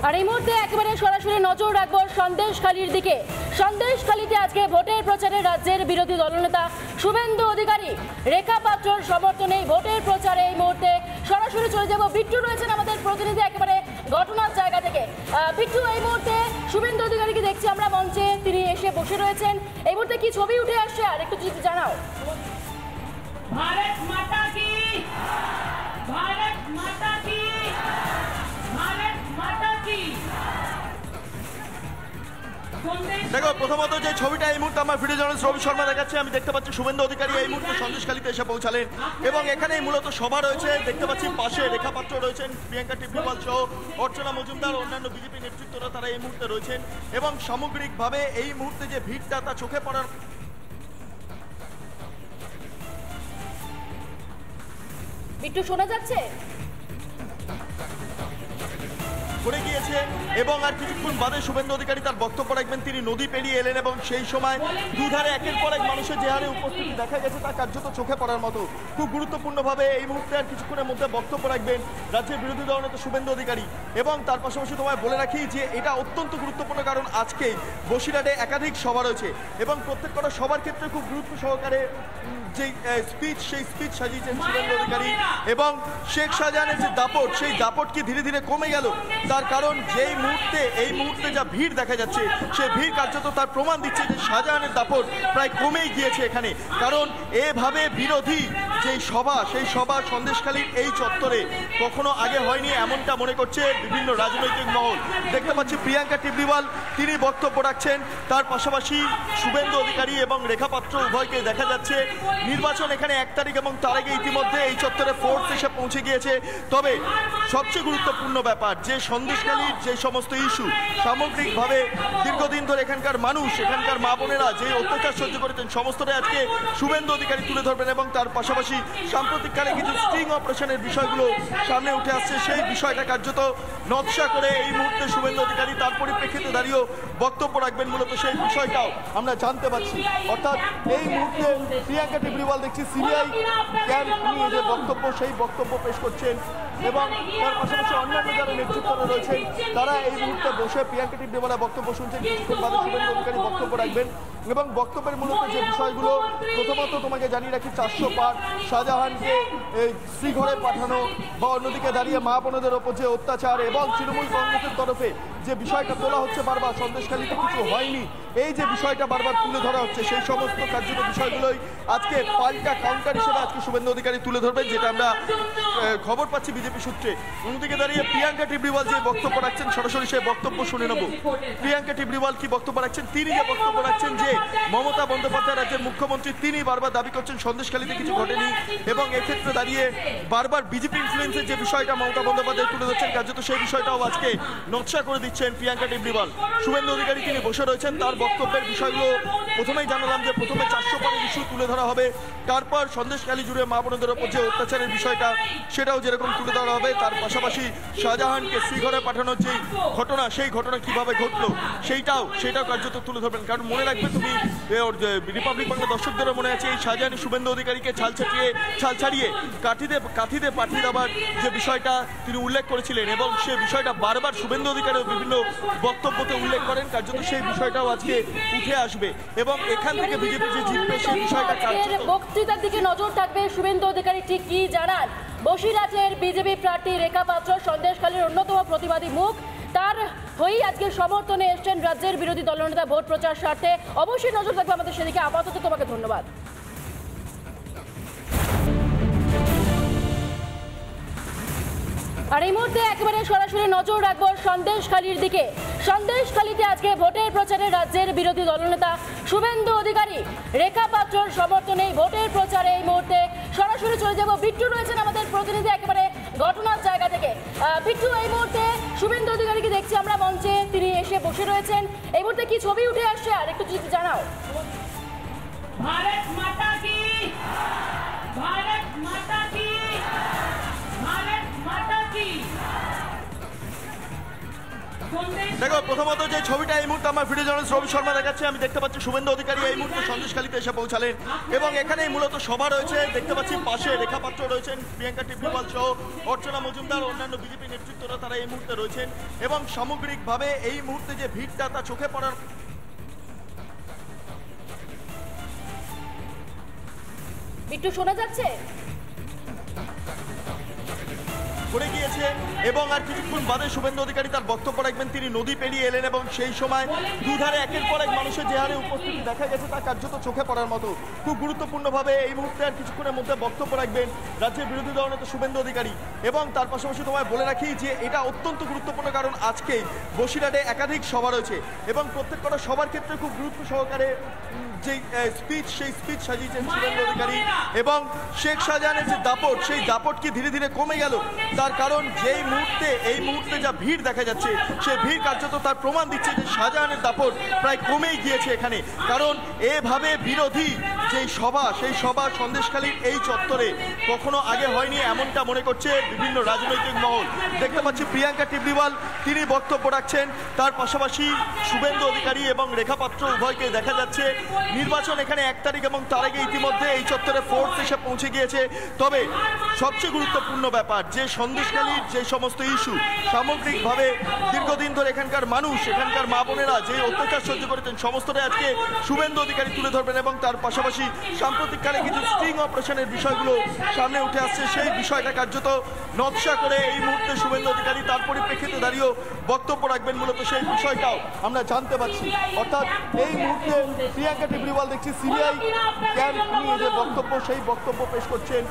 আর এই মুহূর্তে একেবারে সরাসরি নজর রাখবো সন্দেশখালীর দিকে। সন্দেশখালীতে আজকে ভোটের প্রচারে রাজ্যের বিরোধী দলনেতা শুভেন্দু অধিকারী, রেখা পাত্রর সমর্থনে ভোটের প্রচারে এই মুহূর্তে সরাসরি চলে যাব। বিট্টু রয়েছেন আমাদের প্রতিনিধি একেবারে ঘটনার জায়গা থেকে। বিট্টু, এই মুহূর্তে শুভেন্দু অধিকারীকে দেখছি আমরা মঞ্চে, তিনি এসে বসে রয়েছেন। এই মুহূর্তে কি ছবি উঠে আসছে আর একটু যদি জানাও। भारत माता की, भारत माता की, भारत माता की। দেখো, প্রথমত যে ছবিটা এই মুহূর্তে আমার ভিডিও জার্নালিস্ট রবি শর্মা দেখাচ্ছে, আমি দেখতে পাচ্ছি শুভেন্দু অধিকারী এই মুহূর্তে সন্দেশখালীতে এসে পৌঁছালেন এবং এখানেই মূলত সভা রয়েছে। দেখতে পাচ্ছি পাশে রেখা পাত্র রয়েছেন, প্রিয়াঙ্কা টিবলিওয়াল সহ অর্চনা মজুমদার, অন্যান্য বিজেপি নেতৃত্বরা তারা এই মুহূর্তে রয়েছেন এবং সামগ্রিকভাবে এই মুহূর্তে যে ভিড়টা তা চোখে পড়ার বিট্টু শোনা যাচ্ছে করে গিয়েছে এবং আর কিছুক্ষণ বাদে শুভেন্দু অধিকারী তার বক্তব্য রাখবেন। তিনি নদী পেরিয়ে এলেন এবং সেই সময় দুধারে একের পর এক মানুষের যে হারে উপস্থিতি দেখা গেছে তা কার্যত চোখে পড়ার মতো। খুব গুরুত্বপূর্ণভাবে এই মুহূর্তে আর কিছুক্ষণের মধ্যে বক্তব্য রাখবেন রাজ্যের বিরোধী দলনেতা শুভেন্দু অধিকারী। এবং তার পাশাপাশি তোমায় বলে রাখি যে এটা অত্যন্ত গুরুত্বপূর্ণ, কারণ আজকে বসিরহাটে একাধিক সভা রয়েছে এবং প্রত্যেকটা সবার ক্ষেত্রে খুব গুরুত্ব সহকারে যে স্পিচ, সেই স্পিচ সাজিয়েছেন শুভেন্দু অধিকারী। এবং শেখ শাহজাহানের যে দাপট, সেই দাপট কি ধীরে ধীরে কমে গেল, তার কারণ যেই মুহূর্তে এই মুহূর্তে যা ভিড় দেখা যাচ্ছে, সেই ভিড় কার্যত তার প্রমাণ দিচ্ছে যে শাহজাহানের দাপট প্রায় কমেই গিয়েছে এখানে। কারণ এভাবে বিরোধী যেই সভা, সেই সভা সন্দেশখালীর এই চত্বরে কখনো আগে হয়নি, এমনটা মনে করছে বিভিন্ন রাজনৈতিক মহল। দেখতে পাচ্ছি প্রিয়াঙ্কা টিবলিওয়াল তিনি বক্তব্য রাখছেন, তার পাশাপাশি শুভেন্দু অধিকারী এবং রেখা পাত্র উভয়কে দেখা যাচ্ছে। নির্বাচন এখানে 1 তারিখ এবং তার আগে ইতিমধ্যে এই চত্বরে ফোর্স এসে পৌঁছে গিয়েছে। তবে সবচেয়ে গুরুত্বপূর্ণ ব্যাপার যে সন্দেশখালীর যে সমস্ত ইস্যু, সামগ্রিকভাবে দীর্ঘদিন ধরে এখানকার মানুষ, এখানকার মা বোনেরা যে অত্যাচার সহ্য করেছেন, সমস্তটাই আজকে শুভেন্দু অধিকারী তুলে ধরবেন এবং তার পাশাপাশি সাম্প্রতিককালে কিছু স্ট্রিং অপারেশনের বিষয়গুলো সামনে উঠে আসছে, সেই বিষয়টা কার্যত নকশা করে এই মুহূর্তে শুভেন্দু অধিকারী তার পরিপ্রেক্ষিতে দাঁড়িয়েও বক্তব্য রাখবেন। মূলত সেই বিষয়টাও আমরা জানতে পারছি। অর্থাৎ এই মুহূর্তে প্রিয়াঙ্কা টিবলিওয়াল দেখছি সিবিআই ক্যাম্প নিয়ে যে বক্তব্য, সেই বক্তব্য পেশ করছেন এবং তার পাশাপাশি অন্যান্য যারা নেতৃত্বরা রয়েছেন তারা এই মুহূর্তে বসে প্রিয়াঙ্কা টিবলিওয়ালের বক্তব্য শুনছেন। কিছুক্ষণ বাদে শুভেন্দু অধিকারী বক্তব্য রাখবেন এবং বক্তব্যের মূলত যে বিষয়গুলো, প্রথমত তোমাকে জানিয়ে রাখি 400 পার শাহজাহানকে শ্রীঘরে পাঠানো বা অন্যদিকে দাঁড়িয়ে মা বোনদের ওপর যে অত্যাচার এবং তৃণমূল কংগ্রেসের তরফে যে বিষয়টা তোলা হচ্ছে বারবার, সন্দেশখালীতে কিছু হয়নি, এই যে বিষয়টা বারবার তুলে ধরা হচ্ছে, সেই সমস্ত কার্যত বিষয়গুলোই আজকে পাল্টা কাউন্টার হিসেবে আজকে শুভেন্দু অধিকারী তুলে ধরবেন, যেটা আমরা খবর পাচ্ছি বিজেপি সূত্রে। অন্যদিকে দাঁড়িয়ে প্রিয়াঙ্কা টিবলিওয়াল যে বক্তব্য রাখছেন, সরাসরি সেই বক্তব্য শুনে নেব। প্রিয়াঙ্কা টিবলিওয়াল কি বক্তব্য রাখছেন? তিনি যে বক্তব্য রাখছেন যে মমতা বন্দ্যোপাধ্যায় রাজ্যের মুখ্যমন্ত্রী, তিনি বারবার দাবি করছেন সন্দেশখালীতে কিছু ঘটেনি এবং এক্ষেত্রে দাঁড়িয়ে বারবার বিজেপি ইনফ্লুয়েন্সের যে বিষয়টা মমতা বন্দ্যোপাধ্যায় তুলে ধরছেন, কার্যত সেই বিষয়টাও আজকে নকশা করে দিচ্ছেন প্রিয়াঙ্কা টিবলিওয়াল। শুভেন্দু অধিকারী তিনি বসে রয়েছেন, তার বক্তব্যের বিষয়গুলো প্রথমেই জানালাম যে প্রথমে 400 পারের ইস্যু তুলে ধরা হবে, তারপর সন্দেশখালী জুড়ে মা বোনদের ওপর যে অত্যাচারের বিষয়টা সেটাও যেরকম তুলে ধরা হবে, তার পাশাপাশি শাহজাহানকে শ্রীঘরে পাঠানোর যে ঘটনা, সেই ঘটনা কিভাবে ঘটলো সেইটাও কার্যত তুলে ধরবেন। কারণ মনে রাখবে তুমি, রিপাবলিক বাংলা দর্শকদেরও মনে আছে এই শাহজাহানি শুভেন্দু অধিকারীকে ছাল ছাড়িয়ে কাঠিতে পাঠিয়ে দেওয়ার যে বিষয়টা তিনি উল্লেখ করেছিলেন এবং সে বিষয়টা বারবার শুভেন্দু অধিকারী বিভিন্ন বক্তব্যতে উল্লেখ করেন, কার্যত সেই বিষয়টাও আজকে উঠে আসবে এবং এখান থেকে বিজেপি যে জিতবে সেই বিষয়টা বক্তৃতার দিকে নজর থাকবে। শুভেন্দু অধিকারী ঠিক কি জানান? বসিরহাটের বিজেপি প্রার্থী রেখা পাত্র সন্দেশখালীর অন্যতম প্রতিবাদী মুখ, তার হয়েই আজকে সমর্থনে এসছেন রাজ্যের বিরোধী দলনেতা ভোট প্রচার স্বার্থে। অবশ্যই নজর থাকবে আমাদের সেদিকে। আপাতত তোমাকে ধন্যবাদ। আর এই মুহূর্তে একেবারে সরাসরি নজর রাখবো সন্দেশখালীর দিকে। সন্দেশখালীতে আজকে ভোটের প্রচারে রাজ্যের বিরোধী দলনেতা শুভেন্দু অধিকারী, রেখা পাত্রর সমর্থনে ভোটের প্রচারে এই মুহূর্তে সরাসরি চলে যাব। বিট্টু রয়েছেন আমাদের প্রতিনিধি একেবারে ঘটনার জায়গা থেকে। বিট্টু, এই মুহূর্তে শুভেন্দু অধিকারীকে দেখছি আমরা মঞ্চে, তিনি এসে বসে রয়েছেন। এই মুহূর্তে কি ছবি উঠে আসছে আর একটু যদি জানাও। भारत माता की, भारत माता की, भारत माता की। দেখো, প্রথমত যে ছবিটা এই মুহূর্তে আমার ভিডিও জার্নালিস্ট রবি শর্মা দেখাচ্ছে, আমি দেখতে পাচ্ছি শুভেন্দু অধিকারী এই মুহূর্তে সন্দেশখালীতে এসে পৌঁছালেন এবং এখানেই মূলত সভা রয়েছে। দেখতে পাচ্ছি পাশে রেখা পাত্র রয়েছেন, প্রিয়াঙ্কা টিবলিওয়াল সহ অর্চনা মজুমদার, অন্যান্য বিজেপি নেতৃত্বরা তারা এই মুহূর্তে রয়েছেন এবং সামগ্রিকভাবে এই মুহূর্তে যে ভিড়টা তা চোখে পড়ার একটু শোনা যাচ্ছে পড়ে গিয়েছে এবং আর কিছুক্ষণ বাদে শুভেন্দু অধিকারী তার বক্তব্য রাখবেন। তিনি নদী পেরিয়ে এলেন এবং সেই সময় দুধারে একের পর এক মানুষের যে হারে উপস্থিতি দেখা গেছে তা কার্যত চোখে পড়ার মতো। খুব গুরুত্বপূর্ণভাবে এই মুহূর্তে আর কিছুক্ষণের মধ্যে বক্তব্য রাখবেন রাজ্যের বিরোধী দলনেতা শুভেন্দু অধিকারী। এবং তার পাশাপাশি তোমায় বলে রাখি যে এটা অত্যন্ত গুরুত্বপূর্ণ, কারণ আজকে বসিরহাটে একাধিক সভা রয়েছে এবং প্রত্যেকটা সবার ক্ষেত্রে খুব গুরুত্ব সহকারে যে স্পিচ, সেই স্পিচ সাজিয়েছেন শুভেন্দু অধিকারী। এবং শেখ শাহজাহানের যে দাপট, সেই দাপট কি ধীরে ধীরে কমে গেল, তার কারণ যেই মুহূর্তে এই মুহূর্তে যা ভিড় দেখা যাচ্ছে সেই ভিড় কার্যত তার প্রমাণ দিচ্ছে যে শাহজাহানের দাপট প্রায় কমেই গিয়েছে এখানে। কারণ এভাবে বিরোধী যেই সভা, সেই সভা সন্দেশখালীর এই চত্বরে কখনো আগে হয়নি, এমনটা মনে করছে বিভিন্ন রাজনৈতিক মহল। দেখতে পাচ্ছি প্রিয়াঙ্কা টিবলিওয়াল তিনি বক্তব্য রাখছেন, তার পাশাপাশি শুভেন্দু অধিকারী এবং রেখা পাত্র উভয়কে দেখা যাচ্ছে। নির্বাচন এখানে 1 তারিখ এবং তার আগে ইতিমধ্যে এই চত্বরে ফোর্স এসে পৌঁছে গিয়েছে। তবে সবচেয়ে গুরুত্বপূর্ণ ব্যাপার যে সন্দেশখালীর যে সমস্ত ইস্যু, সামগ্রিকভাবে দীর্ঘদিন ধরে এখানকার মানুষ, এখানকার মা বোনেরা যে অত্যাচার সহ্য করেছেন সমস্তটাই আজকে শুভেন্দু অধিকারী তুলে ধরবেন এবং তার পাশাপাশি সাম্প্রতিককালে কিছু স্ট্রিং অপারেশনের বিষয়গুলো সামনে উঠে আসছে, সেই বিষয়টা কার্যত নকশা করে এই মুহূর্তে শুভেন্দু অধিকারী তার পরিপ্রেক্ষিতে দাঁড়িয়েও বক্তব্য রাখবেন। মূলত সেই বিষয়টাও আমরা জানতে পারছি। অর্থাৎ এই মুহূর্তে প্রিয়াঙ্কা টিবলিওয়াল দেখছি সিবিআই ক্যাম্প নিয়ে যে বক্তব্য, সেই বক্তব্য পেশ করছেন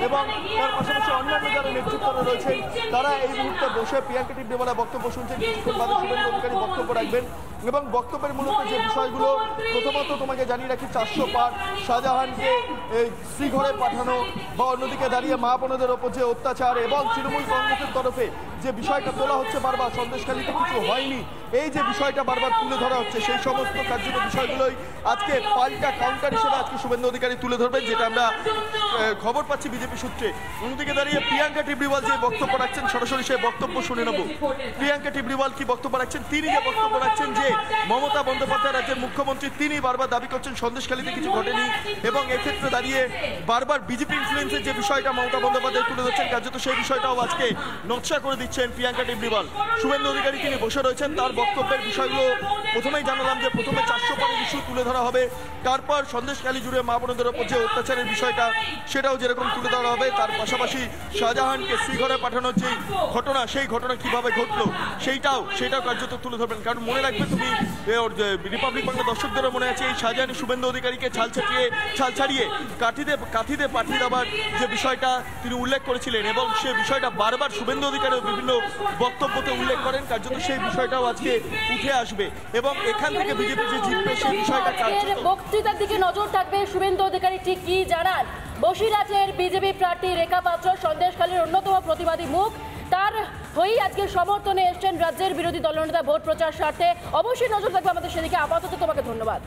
এবং তার পাশাপাশি অন্যান্য যারা নেতৃত্বরা রয়েছেন তারা এই মুহূর্তে বসে প্রিয়াঙ্কা টিবলিওয়ালের বক্তব্য শুনছেন। কিছুক্ষণ বাদে শুভেন্দু অধিকারী বক্তব্য রাখবেন এবং বক্তব্যের মূলত যে বিষয়গুলো, প্রথমত তোমাকে জানিয়ে রাখি 400 পার শাহজাহানকে শ্রীঘরে পাঠানো বা অন্যদিকে দাঁড়িয়ে মা বোনদের ওপর যে অত্যাচার এবং তৃণমূল কংগ্রেসের তরফে যে বিষয়টা তোলা হচ্ছে বারবার, সন্দেশখালীতে কিছু হয়নি এই যে বিষয়টা বারবার তুলে ধরা হচ্ছে, সেই সমস্ত কার্যত বিষয়গুলোই আজকে পাল্টা কাউন্টার হিসেবে আজকে শুভেন্দু অধিকারী তুলে ধরবেন, যেটা আমরা খবর পাচ্ছি বিজেপি সূত্রে। অন্যদিকে দাঁড়িয়ে প্রিয়াঙ্কা টিবলিওয়াল যে বক্তব্য রাখছেন সরাসরি সেই বক্তব্য শুনে নেব। প্রিয়াঙ্কা টিবলিওয়াল কি বক্তব্য রাখছেন? তিনি যে বক্তব্য রাখছেন যে মমতা বন্দ্যোপাধ্যায় রাজ্যের মুখ্যমন্ত্রী, তিনি বারবার দাবি করছেন সন্দেশখালীতে কিছু ঘটেনি এবং এক্ষেত্রে দাঁড়িয়ে বারবার বিজেপি ইনফ্লুয়েন্সের যে বিষয়টা মমতা বন্দ্যোপাধ্যায় তুলে ধরছেন কার্যত সেই বিষয়টাও আজকে নকশা করে দিচ্ছেন প্রিয়াঙ্কা টিবলিওয়াল। শুভেন্দু অধিকারী তিনি বসে রয়েছেন, তার বক্তব্যের বিষয়গুলো প্রথমেই জানালাম যে প্রথমে 400 পারের ইস্যু তুলে ধরা হবে, তারপর সন্দেশখালী জুড়ে মা বোনদের ওপর যে অত্যাচারের বিষয়টা সেটাও যেরকম তুলে ধরা হবে, তার পাশাপাশি শাহজাহানকে শ্রীঘরে পাঠানোর যে ঘটনা, সেই ঘটনা কিভাবে ঘটলো সেইটাও কার্যত তুলে ধরবেন। কারণ মনে রাখবে তুমি, রিপাবলিক বাংলা দর্শকদেরও মনে আছে এই শাহজাহানি শুভেন্দু অধিকারীকে ছাল ছাড়িয়ে কাঠিতে পাঠিয়ে দেওয়ার যে বিষয়টা তিনি উল্লেখ করেছিলেন এবং সে বিষয়টা বারবার শুভেন্দু অধিকারী বিভিন্ন বক্তব্যতে উল্লেখ করেন, কার্যত সেই বিষয়টাও আজকে উঠে আসবে এবং এখান থেকে বিজেপি যে জিতবে সেই বিষয়টা বক্তৃতার দিকে নজর থাকবে। শুভেন্দু অধিকারী ঠিক কি জানান? বসিরহাটের বিজেপি প্রার্থী রেখা পাত্র সন্দেশখালীর অন্যতম প্রতিবাদী মুখ, তার হয়েই আজকে সমর্থনে এসছেন রাজ্যের বিরোধী দলনেতা ভোট প্রচার স্বার্থে। অবশ্যই নজর থাকবে আমাদের সেদিকে। আপাতত তোমাকে ধন্যবাদ।